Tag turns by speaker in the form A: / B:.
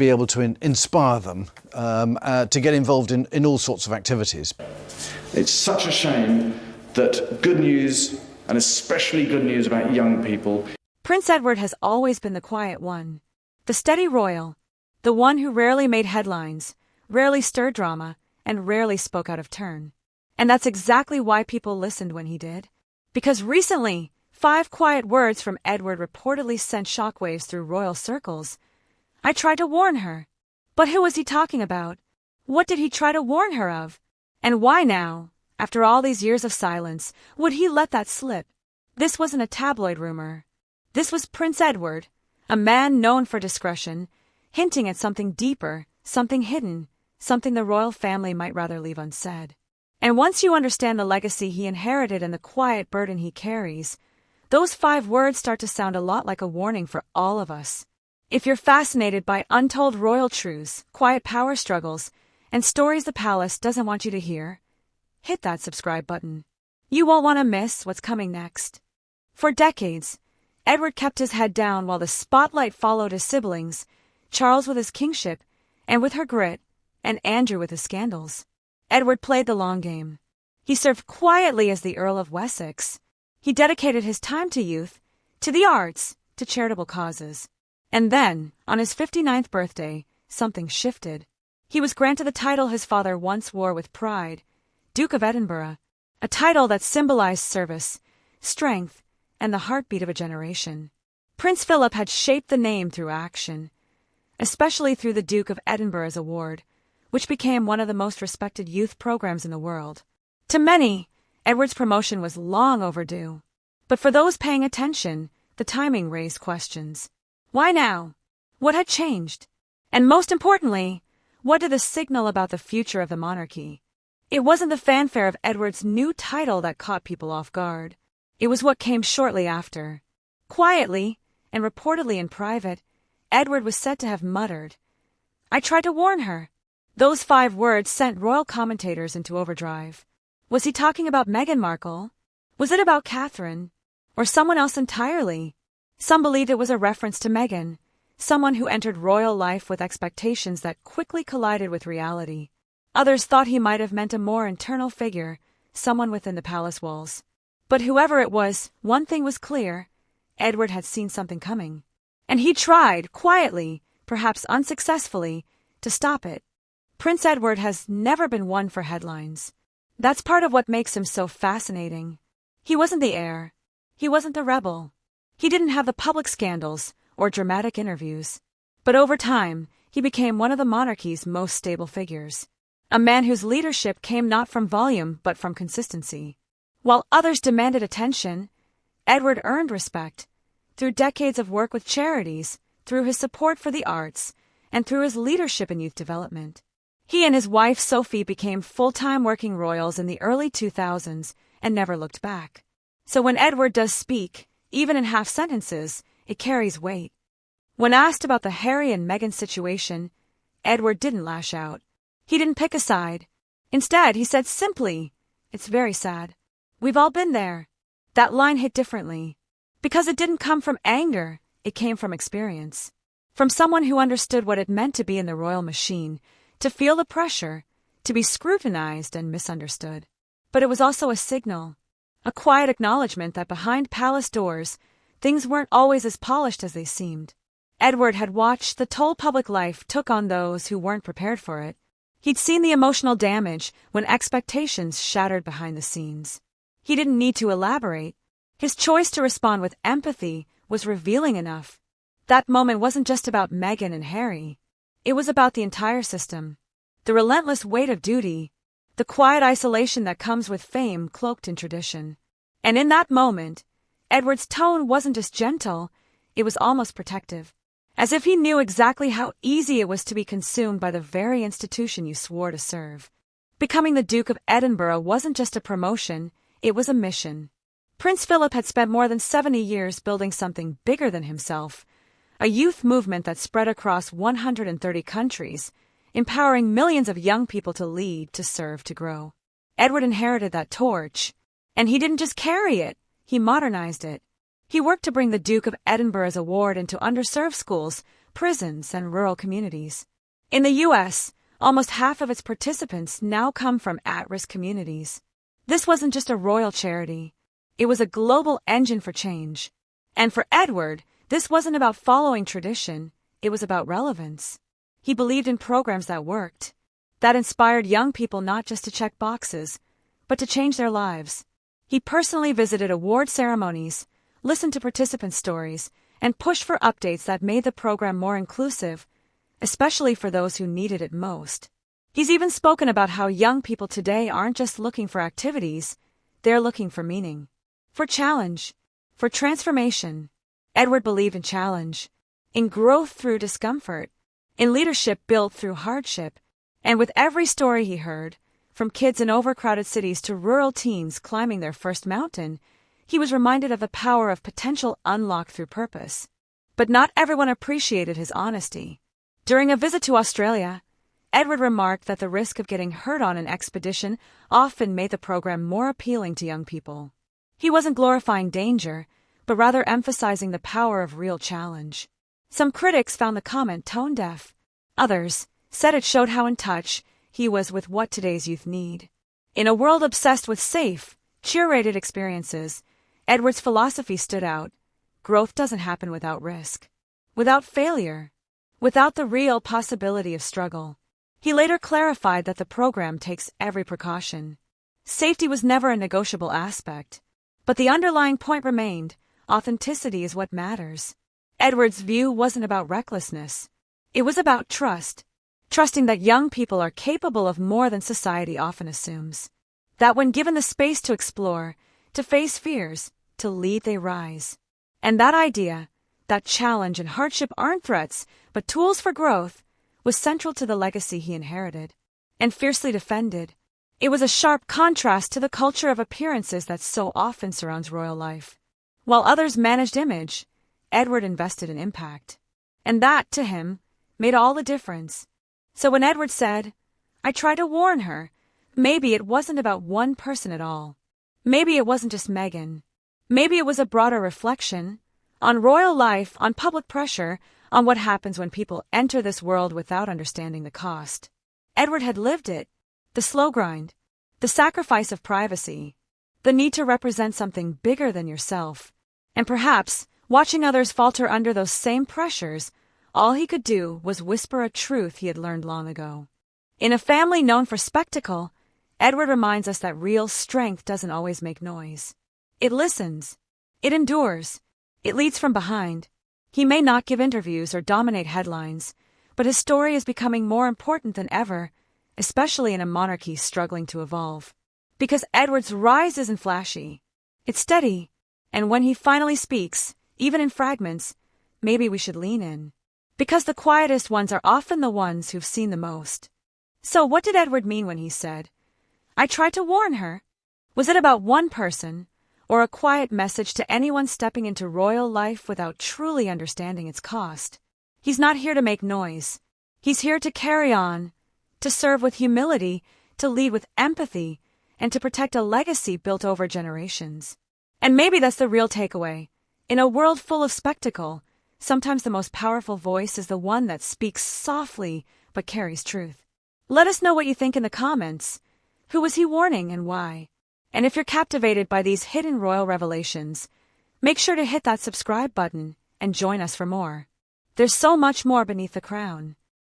A: be able to inspire them to get involved in all sorts of activities.
B: It's such a shame that good news, and especially good news about young people.
C: Prince Edward has always been the quiet one, the steady royal, the one who rarely made headlines, rarely stirred drama, and rarely spoke out of turn. And that's exactly why people listened when he did. Because recently, 5 quiet words from Edward reportedly sent shockwaves through royal circles. I tried to warn her. But who was he talking about? What did he try to warn her of? And why now, after all these years of silence, would he let that slip? This wasn't a tabloid rumor. This was Prince Edward, a man known for discretion, hinting at something deeper, something hidden, something the royal family might rather leave unsaid. And once you understand the legacy he inherited and the quiet burden he carries, those 5 words start to sound a lot like a warning for all of us. If you're fascinated by untold royal truths, quiet power struggles, and stories the palace doesn't want you to hear, hit that subscribe button. You won't want to miss what's coming next. For decades, Edward kept his head down while the spotlight followed his siblings, Charles with his kingship, and with her grit, and Andrew with his scandals. Edward played the long game. He served quietly as the Earl of Wessex. He dedicated his time to youth, to the arts, to charitable causes. And then, on his 59th birthday, something shifted. He was granted the title his father once wore with pride, Duke of Edinburgh, a title that symbolized service, strength, and the heartbeat of a generation. Prince Philip had shaped the name through action, especially through the Duke of Edinburgh's award, which became one of the most respected youth programs in the world. To many, Edward's promotion was long overdue. But for those paying attention, the timing raised questions. Why now? What had changed? And most importantly, what did this signal about the future of the monarchy? It wasn't the fanfare of Edward's new title that caught people off guard. It was what came shortly after. Quietly, and reportedly in private, Edward was said to have muttered, "I tried to warn her." Those 5 words sent royal commentators into overdrive. Was he talking about Meghan Markle? Was it about Catherine? Or someone else entirely? Some believed it was a reference to Meghan, someone who entered royal life with expectations that quickly collided with reality. Others thought he might have meant a more internal figure, someone within the palace walls. But whoever it was, one thing was clear: Edward had seen something coming. And he tried, quietly, perhaps unsuccessfully, to stop it. Prince Edward has never been one for headlines. That's part of what makes him so fascinating. He wasn't the heir. He wasn't the rebel. He didn't have the public scandals or dramatic interviews. But over time, he became one of the monarchy's most stable figures. A man whose leadership came not from volume but from consistency. While others demanded attention, Edward earned respect through decades of work with charities, through his support for the arts, and through his leadership in youth development. He and his wife Sophie became full-time working royals in the early 2000s and never looked back. So when Edward does speak, even in half sentences, it carries weight. When asked about the Harry and Meghan situation, Edward didn't lash out. He didn't pick a side. Instead, he said simply, "It's very sad. We've all been there." That line hit differently. Because it didn't come from anger, it came from experience. From someone who understood what it meant to be in the royal machine, to feel the pressure, to be scrutinized and misunderstood. But it was also a signal, a quiet acknowledgement that behind palace doors, things weren't always as polished as they seemed. Edward had watched the toll public life took on those who weren't prepared for it. He'd seen the emotional damage when expectations shattered behind the scenes. He didn't need to elaborate. His choice to respond with empathy was revealing enough. That moment wasn't just about Meghan and Harry. It was about the entire system. The relentless weight of duty, the quiet isolation that comes with fame cloaked in tradition. And in that moment, Edward's tone wasn't just gentle, it was almost protective. As if he knew exactly how easy it was to be consumed by the very institution you swore to serve. Becoming the Duke of Edinburgh wasn't just a promotion, it was a mission. Prince Philip had spent more than 70 years building something bigger than himself, a youth movement that spread across 130 countries, empowering millions of young people to lead, to serve, to grow. Edward inherited that torch, and he didn't just carry it, he modernized it. He worked to bring the Duke of Edinburgh's award into underserved schools prisons, and rural communities. In the U.S., almost half of its participants now come from at-risk communities. This wasn't just a royal charity. It was a global engine for change. And for Edward, this wasn't about following tradition. It was about relevance. He believed in programs that worked, that inspired young people not just to check boxes, but to change their lives. He personally visited award ceremonies, listened to participant stories, and pushed for updates that made the program more inclusive, especially for those who needed it most. He's even spoken about how young people today aren't just looking for activities, they're looking for meaning, for challenge, for transformation. Edward believed in challenge, in growth through discomfort, in leadership built through hardship, and with every story he heard, from kids in overcrowded cities to rural teens climbing their first mountain, he was reminded of the power of potential unlocked through purpose. But not everyone appreciated his honesty. During a visit to Australia, Edward remarked that the risk of getting hurt on an expedition often made the program more appealing to young people. He wasn't glorifying danger, but rather emphasizing the power of real challenge. Some critics found the comment tone-deaf. Others said it showed how in touch he was with what today's youth need. In a world obsessed with safe, curated experiences, Edward's philosophy stood out. Growth doesn't happen without risk, without failure, without the real possibility of struggle. He later clarified that the program takes every precaution. Safety was never a negotiable aspect, but the underlying point remained: authenticity is what matters. Edward's view wasn't about recklessness. It was about trust, trusting that young people are capable of more than society often assumes. That when given the space to explore, to face fears, to lead, they rise. And that idea, that challenge and hardship aren't threats, but tools for growth, was central to the legacy he inherited and fiercely defended. It was a sharp contrast to the culture of appearances that so often surrounds royal life. While others managed image, Edward invested in impact. And that, to him, made all the difference. So when Edward said, "I tried to warn her," maybe it wasn't about one person at all. Maybe it wasn't just Meghan. Maybe it was a broader reflection on royal life, on public pressure, on what happens when people enter this world without understanding the cost. Edward had lived it, the slow grind, the sacrifice of privacy, the need to represent something bigger than yourself. And perhaps, watching others falter under those same pressures, all he could do was whisper a truth he had learned long ago. In a family known for spectacle, Edward reminds us that real strength doesn't always make noise. It listens. It endures. It leads from behind. He may not give interviews or dominate headlines, but his story is becoming more important than ever, especially in a monarchy struggling to evolve. Because Edward's rise isn't flashy. It's steady. And when he finally speaks, even in fragments, maybe we should lean in. Because the quietest ones are often the ones who've seen the most. So what did Edward mean when he said, "I tried to warn her"? Was it about one person, or a quiet message to anyone stepping into royal life without truly understanding its cost? He's not here to make noise. He's here to carry on, to serve with humility, to lead with empathy, and to protect a legacy built over generations. And maybe that's the real takeaway. In a world full of spectacle, sometimes the most powerful voice is the one that speaks softly but carries truth. Let us know what you think in the comments. Who was he warning and why? And if you're captivated by these hidden royal revelations, make sure to hit that subscribe button and join us for more. There's so much more beneath the crown.